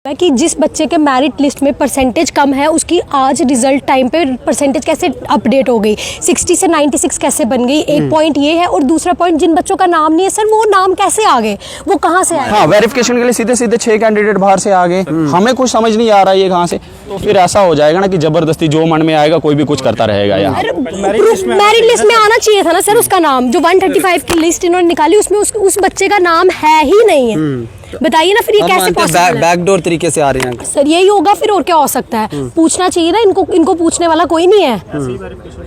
कि जिस बच्चे के मेरिट लिस्ट में परसेंटेज कम है उसकी आज रिजल्ट टाइम पे परसेंटेज कैसे अपडेट हो गई, 60 से 96 कैसे बन गई। एक पॉइंट ये है और दूसरा पॉइंट जिन बच्चों का नाम नहीं है सर वो नाम कैसे आ गए, वो कहाँ से आए? हाँ, वेरिफिकेशन के लिए सीधे सीधे 6 कैंडिडेट बाहर से आ गए। हमें कुछ समझ नहीं आ रहा है ये कहाँ से। तो फिर ऐसा हो जाएगा ना कि जबरदस्ती जो मन में आएगा कोई भी कुछ करता रहेगा यार। मेरिट लिस्ट में आना चाहिए था ना सर उसका नाम, जो 135 की लिस्ट इन्होंने निकाली उसमें उस बच्चे का नाम है ही नहीं है। बताइए ना फिर ये कैसे पॉसिबल है? बैकडोर तरीके से आ रहे हैं सर, यही होगा फिर और क्या हो सकता है? पूछना चाहिए ना इनको पूछने वाला कोई नहीं है।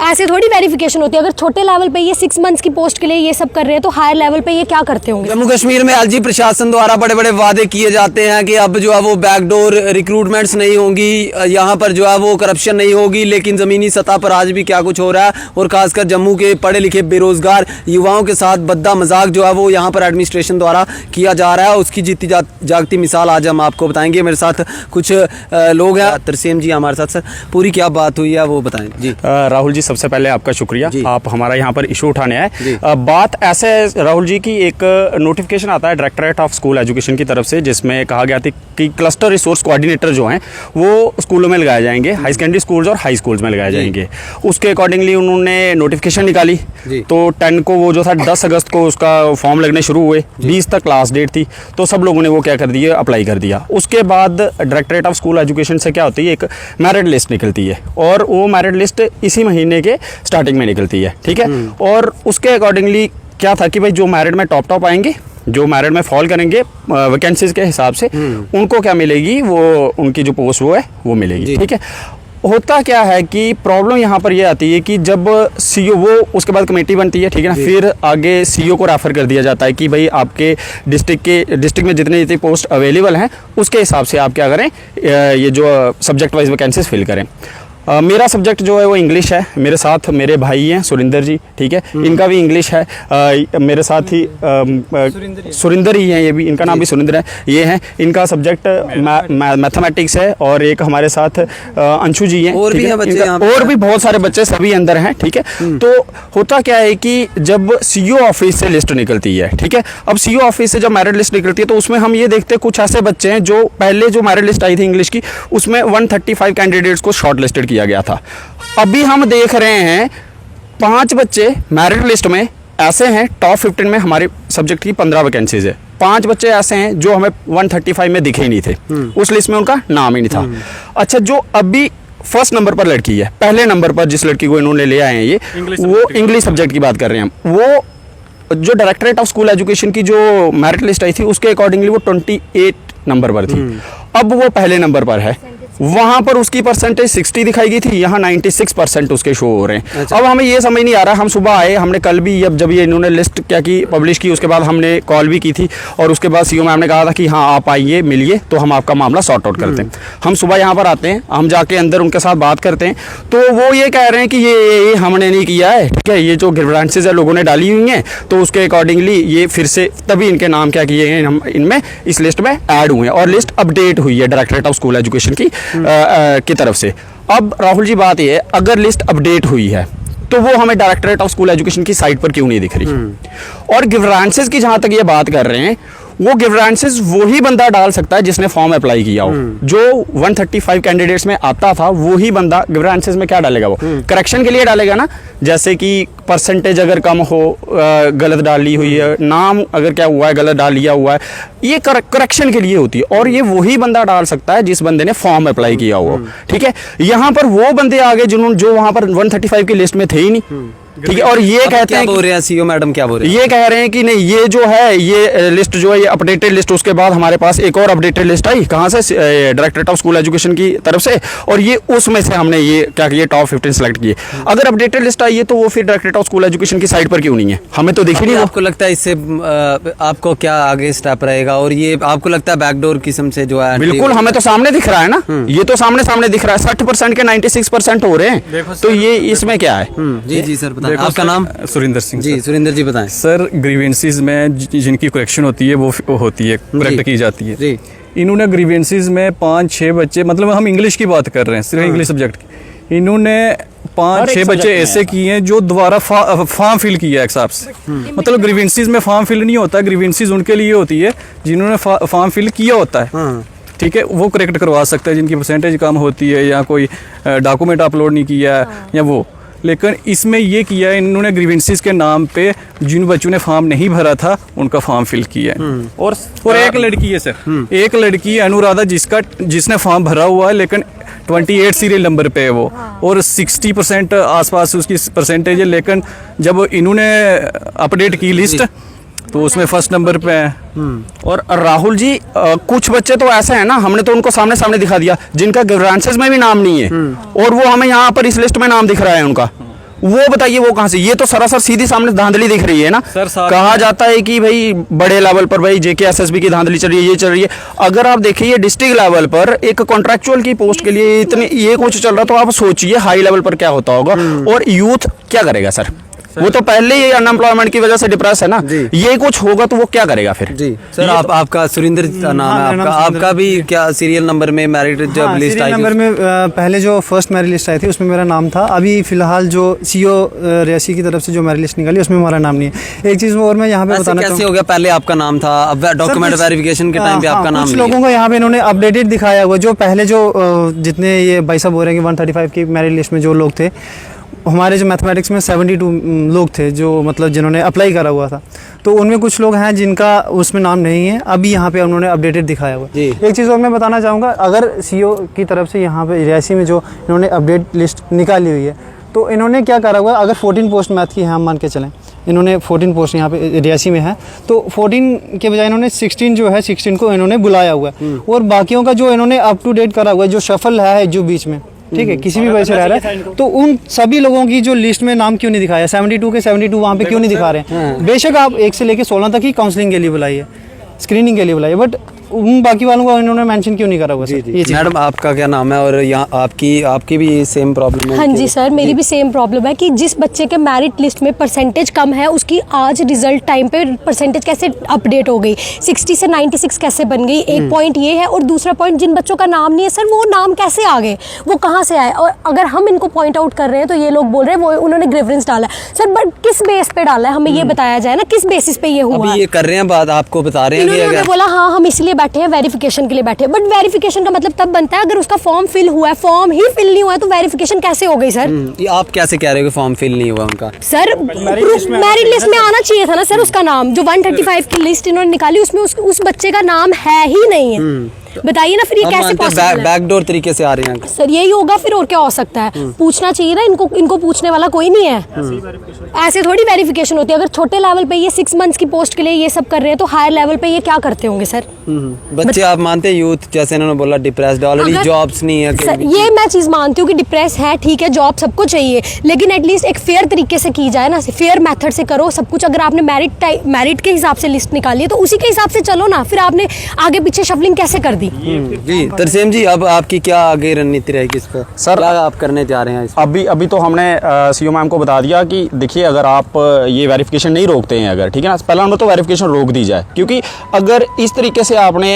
ऐसे थोड़ी वेरिफिकेशन होती है। अगर छोटे लेवल पे ये 6 मंथ्स की पोस्ट के लिए ये सब कर रहे हैं तो हायर लेवल पे ये क्या करते होंगे? जम्मू कश्मीर में एलजी प्रशासन द्वारा बड़े बड़े वादे किए जाते हैं कि अब जो है वो बैकडोर रिक्रूटमेंट्स नहीं होंगी, यहाँ पर जो है वो करप्शन नहीं होगी, लेकिन जमीनी सतह पर आज भी क्या कुछ हो रहा है और खासकर जम्मू के पढ़े लिखे बेरोजगार युवाओं के साथ बद्दा मजाक जो है वो यहाँ पर एडमिनिस्ट्रेशन द्वारा किया जा रहा है। उसकी जीती जागती मिसाल आज हम आपको बताएंगे। मेरे साथ कुछ लोग हैं। तरसेम जी हमारे साथ। सर, पूरी क्या बात हुई है वो बताएं जी। राहुल जी, सबसे पहले आपका शुक्रिया, आप हमारा यहाँ पर इशू उठाने आए। बात ऐसे है राहुल जी की, एक नोटिफिकेशन आता है डायरेक्टरेट ऑफ स्कूल एजुकेशन की तरफ से जिसमें कहा गया था कि क्लस्टर रिसोर्स कोऑर्डिनेटर जो हैं वो स्कूलों में लगाए जाएंगे, हाई सेकेंडरी स्कूल्स और हाई स्कूल्स में लगाए जाएंगे। उसके अकॉर्डिंगली उन्होंने नोटिफिकेशन निकाली। तो 10 को वो जो था 10 अगस्त को उसका फॉर्म लगने शुरू हुए, 20 तक लास्ट डेट थी। तो सब लोगों ने वो क्या कर दिया, अप्लाई कर दिया। उसके बाद डायरेक्टरेट ऑफ स्कूल एजुकेशन से क्या होती है, एक मेरिट लिस्ट निकलती है और वो मेरिट लिस्ट इसी महीने के स्टार्टिंग में निकलती है, ठीक है। और उसके अकॉर्डिंगली क्या था कि भाई जो मेरिट में टॉप आएंगे, जो मेरिट में फॉल करेंगे वैकेंसीज के हिसाब से, उनको क्या मिलेगी, वो उनकी जो पोस्ट वो है वो मिलेगी, ठीक है। होता क्या है कि प्रॉब्लम यहाँ पर ये आती है कि जब सीईओ वो उसके बाद कमेटी बनती है, ठीक है ना, फिर आगे सीईओ को रेफर कर दिया जाता है कि भाई आपके डिस्ट्रिक्ट में जितनी पोस्ट अवेलेबल हैं उसके हिसाब से आप क्या करें, ये जो सब्जेक्ट वाइज वैकेंसीज फिल करें। मेरा सब्जेक्ट जो है वो इंग्लिश है। मेरे साथ मेरे भाई हैं सुरिंदर जी, ठीक है, इनका भी इंग्लिश है। मेरे साथ ही सुरिंदर ही हैं, ये भी, इनका नाम भी सुरिंदर है। ये हैं, इनका सब्जेक्ट मैथमेटिक्स है। और एक हमारे साथ अंशु जी हैं, और भी हैं बच्चे, और भी बहुत सारे बच्चे सभी अंदर हैं, ठीक है। तो होता क्या है कि जब सीईओ ऑफिस से लिस्ट निकलती है, ठीक है, अब सीईओ ऑफिस से जब मेरिट लिस्ट निकलती है तो उसमें हम ये देखते हैं कुछ ऐसे बच्चे हैं जो पहले जो मेरिट लिस्ट आई थी इंग्लिश की उसमें 135 कैंडिडेट्स को शॉर्ट लिस्टेड किया गया था। अभी हम देख रहे हैं 5 बच्चे मेरिट लिस्ट में ऐसे हैं, टॉप 15 में हमारे सब्जेक्ट की 15 वैकेंसीज है। 5 बच्चे ऐसे हैं जो हमें 135 में दिखे ही नहीं थे, उस लिस्ट में उनका नाम ही नहीं था। अच्छा, जो अभी फर्स्ट नंबर पर लड़की है, पहले नंबर पर जिस लड़की को इन्होंने ले आए हैं ये, वो इंग्लिश सब्जेक्ट की बात कर रहे हैं हम, वो जो डायरेक्टरेट ऑफ स्कूल एजुकेशन की जो मेरिट लिस्ट आई थी उसके अकॉर्डिंगली वो 28 नंबर पर थी। अब वो पहले नंबर पर है। वहां पर उसकी परसेंटेज 60 दिखाई गई थी, यहाँ 96% उसके शो हो रहे हैं। अच्छा। अब हमें ये समझ नहीं आ रहा। हम सुबह आए, हमने कल भी जब ये इन्होंने लिस्ट क्या की, पब्लिश की, उसके बाद हमने कॉल भी की थी और उसके बाद सीईओ मैम ने कहा था कि हाँ आप आइए, मिलिए, तो हम आपका मामला सॉर्ट आउट करते हैं। हम सुबह यहाँ पर आते हैं, हम जाके अंदर उनके साथ बात करते हैं तो वो ये कह रहे हैं कि ये हमने नहीं किया है, ठीक है, ये जो ग्रीवेंसेस है लोगों ने डाली हुई हैं तो उसके अकॉर्डिंगली ये फिर से तभी इनके नाम क्या किए हैं, हम इनमें इस लिस्ट में ऐड हुए हैं और लिस्ट अपडेट हुई है डायरेक्टरेट ऑफ स्कूल एजुकेशन की तरफ से। अब राहुल जी बात ये है, अगर लिस्ट अपडेट हुई है तो वो हमें डायरेक्टरेट ऑफ स्कूल एजुकेशन की साइट पर क्यों नहीं दिख रही? और ग्रीवेंसेस की जहां तक ये बात कर रहे हैं, वो ग्रीवेंसेस वही बंदा डाल सकता है जिसने फॉर्म अप्लाई किया हो। जो 135 कैंडिडेट्स में आता था वही बंदा ग्रीवेंसेस में क्या डालेगा, वो करेक्शन के लिए डालेगा ना, जैसे कि परसेंटेज अगर कम हो, गलत डाली हुई है, नाम अगर क्या हुआ है गलत डाल लिया हुआ है, ये करेक्शन के लिए होती है और ये वही बंदा डाल सकता है जिस बंदे ने फॉर्म अप्लाई किया हो, ठीक है। यहाँ पर वो बंदे आगे जिन्होंने जो वहां पर 135 की लिस्ट में थे ही नहीं, ठीक है। और ये कहते हैं, बोल रहे हैं सीईओ मैडम, क्या बोल रहे हैं, ये कह रहे हैं कि नहीं ये जो है ये लिस्ट जो है ये अपडेटेड लिस्ट, उसके बाद हमारे पास एक और अपडेटेड लिस्ट आई, कहाँ से, डायरेक्टरेट ऑफ स्कूल एजुकेशन की तरफ से, और ये उसमें से हमने ये क्या किया, टॉप 15 सेलेक्ट किए। अगर अपडेटेड लिस्ट आई है तो वो फिर डायरेक्टरेट ऑफ स्कूल एजुकेशन की साइट पर क्यों नहीं है? हमें तो दिखी नहीं। आपको लगता है इससे आपको क्या आगे स्टेप रहेगा और ये आपको लगता है बैकडोर किस्म से जो है? बिल्कुल, हमें तो सामने दिख रहा है ना, ये तो सामने दिख रहा है। 60% के 96% हो रहे हैं, तो ये इसमें क्या है? जी सर, बताएं आपका नाम। सुरिंदर सिंह। जी सुरिंदर जी बताएं। सर, ग्रीवेंसीज में जिनकी करेक्शन होती है वो होती है, करेक्ट की जाती है जी। इन्होंने ग्रीवेंसीज में 5-6 बच्चे, मतलब हम इंग्लिश की बात कर रहे हैं, सिर्फ इंग्लिश सब्जेक्ट की, इन्होंने 5-6 बच्चे ऐसे किए हैं जो दोबारा फॉर्म फिल किया है हिसाब से। मतलब ग्रीवेंसीज में फॉर्म फिल नहीं होता, ग्रीवेंसीज उनके लिए होती है जिन्होंने फॉर्म फिल किया होता है, ठीक है, वो करेक्ट करवा सकता है जिनकी परसेंटेज कम होती है या कोई डॉक्यूमेंट अपलोड नहीं किया है या वो। लेकिन इसमें ये किया है इन्होंने ग्रीवेंसेस के नाम पे जिन बच्चों ने फॉर्म नहीं भरा था उनका फॉर्म फिल किया है। और एक लड़की है सर, एक लड़की अनुराधा जिसने फॉर्म भरा हुआ है लेकिन 28 सीरियल नंबर पे है वो, और 60% आसपास उसकी परसेंटेज है। लेकिन जब इन्होंने अपडेट की लिस्ट तो उसमें फर्स्ट नंबर पे है। और राहुल जी कुछ बच्चे तो ऐसे हैं ना, हमने तो उनको सामने सामने दिखा दिया जिनका ग्रांसेस में भी नाम नहीं है, और वो हमें यहाँ पर इस लिस्ट में नाम दिख रहा है उनका। वो बताइए वो कहाँ से? ये तो सरासर सीधी सामने धांधली दिख रही है ना सर। कहा जाता है कि भाई बड़े लेवल पर भाई JKSSB की धांधली चल रही है, ये चल रही है। अगर आप देखिए डिस्ट्रिक्ट लेवल पर एक कॉन्ट्रैक्चुअल की पोस्ट के लिए इतने ये कुछ चल रहा, तो आप सोचिए हाई लेवल पर क्या होता होगा। और यूथ क्या करेगा सर? वो तो पहले ही अनएम्प्लॉयमेंट की वजह से डिप्रेस है ना, ये कुछ होगा तो वो क्या करेगा फिर? जी सर, आपका सुरेंद्र नाम है आपका भी क्या सीरियल नंबर में मेरिट जब लिस्ट आई? नंबर में पहले जो फर्स्ट मेरिट लिस्ट आई थी उसमें मेरा नाम था। अभी फिलहाल जो CO रियासी की तरफ से जो मेरिट लिस्ट निकाली उसमें हमारा नाम नहीं है। एक चीज़ और मैं यहाँ पे बताना कैसे हो गया? पहले आपका नाम था, अब डॉक्यूमेंट वेरिफिकेशन के टाइम पे आपका नाम कुछ लोगों को यहाँ पे इन्होंने अपडेटेड दिखाया हुआ। जो पहले जो जितने ये भाई साहब हो रहे हैं कि 135 की मेरिट लिस्ट में जो लोग थे, हमारे जो मैथमेटिक्स में 72 लोग थे जो मतलब जिन्होंने अप्लाई करा हुआ था, तो उनमें कुछ लोग हैं जिनका उसमें नाम नहीं है। अभी यहाँ पे उन्होंने अपडेटेड दिखाया हुआ। एक चीज़ और मैं बताना चाहूँगा, अगर CO की तरफ से यहाँ पे रियासी में जो इन्होंने अपडेट लिस्ट निकाली हुई है, तो इन्होंने क्या करा हुआ है, अगर 14 पोस्ट मैथ की है हम मान के चलें, इन्होंने 14 पोस्ट यहाँ पे रियासी में है, तो 14 के बजाय इन्होंने 16 जो है 16 को इन्होंने बुलाया हुआ है। और बाकियों का जो इन्होंने अप टू डेट करा हुआ है, जो शफल है जो बीच में, ठीक है, किसी भी वजह से रह रहा है, तो उन सभी लोगों की जो लिस्ट में नाम क्यों नहीं दिखाया? 72 के 72 वहाँ पे क्यों नहीं दिखा रहे हैं? बेशक आप 1 से लेकर 16 तक ही काउंसलिंग के लिए बुलाइए, स्क्रीनिंग के लिए बुलाइए, बट उन बाकी वालों को इन्होंने मेंशन क्यों नहीं करा हुआ? मैडम आपका क्या नाम है और यहाँ आपकी भी सेम प्रॉब्लम है? हाँ जी सर, मेरी भी सेम प्रॉब्लम है कि जिस बच्चे के मेरिट लिस्ट में परसेंटेज कम है उसकी आज रिजल्ट टाइम पे परसेंटेज कैसे अपडेट हो गई, 60 से 96 कैसे बन गई? एक पॉइंट ये है, और दूसरा पॉइंट जिन बच्चों का नाम नहीं है सर, वो नाम कैसे आ गए, वो कहाँ से आए? और अगर हम इनको पॉइंट आउट कर रहे हैं तो ये लोग बोल रहे हैं वो उन्होंने ग्रीवेंस डाला है। सर बट किस बेस पे डाला है, हमें ये बताया जाए ना, किस बेसिस पे ये हुआ? अभी ये कर रहे हैं बात, आपको बता रहे हैं। इन्होंने बोला हाँ हम इसलिए बैठे हैं, वेरिफिकेशन के लिए बैठे, बट वेरिफिकेशन का मतलब तब बनता है अगर उसका फॉर्म फिल हुआ है। फॉर्म ही फिल नहीं हुआ है तो वेरिफिकेशन कैसे हो गई सर? आप कैसे कह रहे हो कि फॉर्म फिल नहीं हुआ उनका? सर मेरिट लिस्ट में आना चाहिए था ना सर उसका नाम। जो 135 की लिस्ट इन्होंने निकाली उसमें उस बच्चे का नाम है ही नहीं है। बताइए ना फिर ये कैसे पॉसिबल है? बैकडोर तरीके से आ रहे हैं सर, यही होगा फिर, और क्या हो सकता है? पूछना चाहिए ना इनको पूछने वाला कोई नहीं है। ऐसे थोड़ी वेरिफिकेशन होती है। अगर छोटे लेवल पे ये 6 मंथ्स की पोस्ट के लिए ये सब कर रहे हैं तो हायर लेवल पे ये क्या करते होंगे सर? बच्चे आप मानते हैं यूथ, जैसे इन्होंने बोला डिप्रेस्ड, ऑलरेडी जॉब्स नहीं है सर, ये मैं चीज मानती हूँ कि डिप्रेस है, ठीक है, जॉब सबको चाहिए, लेकिन एटलीस्ट एक फेयर तरीके से की जाए ना, फेयर मेथड से करो सब कुछ। अगर आपने मेरिट के हिसाब से लिस्ट निकाली है तो उसी के हिसाब से चलो ना। फिर आपने आगे पीछे शफलिंग कैसे कर दी? जी तरसेम जी, अब आपकी क्या आगे रणनीति रहेगी इस पर? सर क्या आप करने जा रहे हैं इस पर? अभी तो हमने CO मैम को बता दिया कि देखिए अगर आप ये वेरिफिकेशन नहीं रोकते हैं, अगर ठीक है ना, पहला नंबर तो वेरिफिकेशन रोक दी जाए, क्योंकि अगर इस तरीके से आपने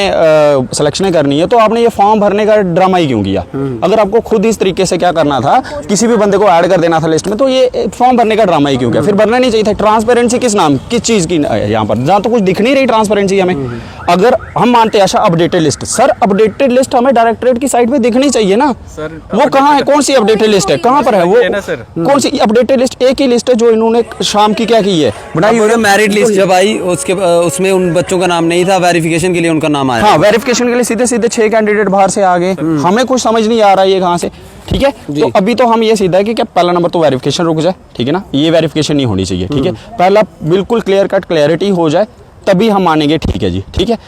सिलेक्शन करनी है तो आपने ये फॉर्म भरने का ड्रामा ही क्यों किया? अगर आपको खुद इस तरीके से क्या करना था, किसी भी बंदे को ऐड कर देना था लिस्ट में, तो ये फॉर्म भरने का ड्रामा ही क्यों किया? फिर भरना नहीं चाहिए था। ट्रांसपेरेंसी किस नाम, किस चीज़ की यहाँ पर? जहाँ तो कुछ दिख नहीं रही ट्रांसपेरेंसी हमें। अगर हम मानते हैं अच्छा updated list, sir updated list हमें डायरेक्टरेट की साइट पे दिखनी चाहिए ना सर। वो कहाँ है? कौन सी अपडेटेड लिस्ट है? कहाँ पर है वो? कौन सी अपडेटेड लिस्ट? एक ही लिस्ट है जो इन्होंने शाम की क्या की है, बनाई हुई है। मैरिट लिस्ट जब आई उसमें उन बच्चों का नाम नहीं था, वेरिफिकेशन के लिए उनका नाम आया। हाँ, वेरिफिकेशन के लिए सीधे 6 कैंडिडेट बाहर से आ गए। हमें कुछ समझ नहीं आ रहा है ये कहाँ से, ठीक है। तो अभी तो हम ये सीधा है कि क्या पहला नंबर तो वेरिफिकेशन रुक जाए, ठीक है ना, ये वेरिफिकेशन नहीं होनी चाहिए, ठीक है। पहला बिल्कुल क्लियर कट क्लैरिटी हो जाए तभी हम मानेंगे, ठीक है जी, ठीक है।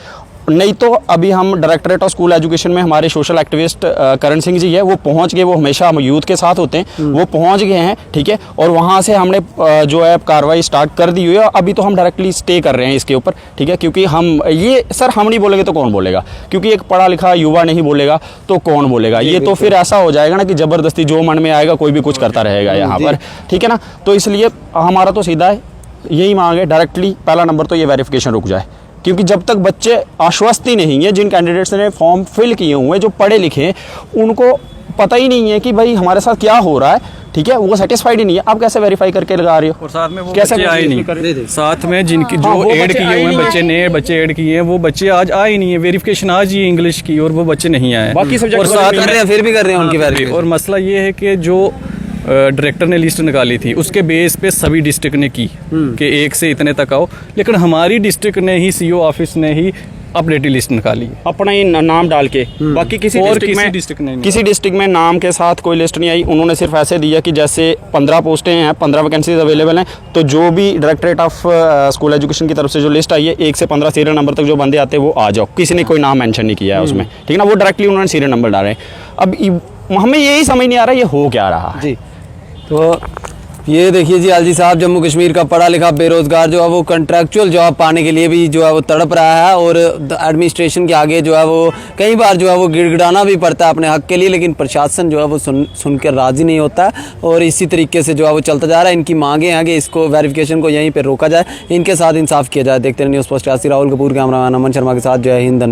नहीं तो अभी हम डायरेक्टरेट ऑफ स्कूल एजुकेशन में हमारे सोशल एक्टिविस्ट करण सिंह जी है, वो पहुंच गए, वो हमेशा हम यूथ के साथ होते हैं, वो पहुंच गए हैं, ठीक है। और वहां से हमने जो है कार्रवाई स्टार्ट कर दी हुई है। अभी तो हम डायरेक्टली स्टे कर रहे हैं इसके ऊपर, ठीक है, क्योंकि हम ये सर हम नहीं बोलेंगे तो कौन बोलेगा, क्योंकि एक पढ़ा लिखा युवा नहीं बोलेगा तो कौन बोलेगा? ये तो फिर ऐसा हो जाएगा ना कि जबरदस्ती जो मन में आएगा कोई भी कुछ करता रहेगा यहाँ पर, ठीक है ना। तो इसलिए हमारा तो सीधा है यही मांग है, डायरेक्टली पहला नंबर तो ये वेरिफिकेशन रुक जाए, क्योंकि जब तक बच्चे आश्वस्त ही नहीं है, जिन कैंडिडेट्स ने फॉर्म फिल किए हुए हैं, जो पढ़े लिखे हैं, उनको पता ही नहीं है कि भाई हमारे साथ क्या हो रहा है, ठीक है, वो सेटिस्फाइड ही नहीं है, आप कैसे वेरीफाई करके लगा रहे हो? और साथ में वो कैसे बच्चे आए verify नहीं, साथ में जिनकी हाँ, जो वो ऐड बच्चे किए आए हुए नहीं हैं बच्चे, नए बच्चे ऐड किए हैं, वो बच्चे आज आए नहीं है, वेरिफिकेशन आज ही इंग्लिश की, और वो बच्चे नहीं आए। बाकी सब्जेक्ट और साथ कर रहे हैं, फिर भी कर रहे हैं उनकी हाँ, वेरिफिकेशन। और मसला ये है कि जो डायरेक्टर ने लिस्ट निकाली थी उसके बेस पे सभी डिस्ट्रिक्ट ने की कि 1 से इतने तक आओ, लेकिन हमारी डिस्ट्रिक्ट ने ही सीओ ऑफिस ने ही अपडेटेड लिस्ट निकाली। अपना ही नाम डाल के, बाकी किसी और डिस्ट्रिक्ट किसी में डिस्ट्रिक्ट ने नहीं। किसी डिस्ट्रिक्ट में नाम के साथ कोई लिस्ट नहीं आई। उन्होंने सिर्फ ऐसे दिया कि जैसे 15 पोस्टें हैं, 15 वैकेंसीज अवेलेबल हैं, तो जो भी डायरेक्टरेट ऑफ स्कूल एजुकेशन की तरफ से जो लिस्ट आई है 1 से 15 सीरियल नंबर तक जो बंदे आते हैं वो आ जाओ। किसी ने कोई नाम मेंशन नहीं किया है उसमें, ठीक है ना, वो डायरेक्टली उन्होंने सीरियल नंबर डाले। अब हमें यही समझ नहीं आ रहा ये हो क्या रहा है। जी, तो ये देखिए जी, आलजी साहब जम्मू कश्मीर का पढ़ा लिखा बेरोजगार जो है वो कॉन्ट्रैक्चुअल जॉब पाने के लिए भी जो है वो तड़प रहा है, और एडमिनिस्ट्रेशन के आगे जो है वो कई बार जो है वो गिड़गिड़ाना भी पड़ता है अपने हक के लिए, लेकिन प्रशासन जो है वो सुनकर राजी नहीं होता है, और इसी तरीके से जो है वो चलता जा रहा है। इनकी मांगे हैं कि इसको वेरिफिकेशन को यहीं पर रोका जाए, इनके साथ इंसाफ किया जाए। देखते रहिए news post. Rahul Kapoor, cameraman Aman Sharma के साथ, जय हिंद।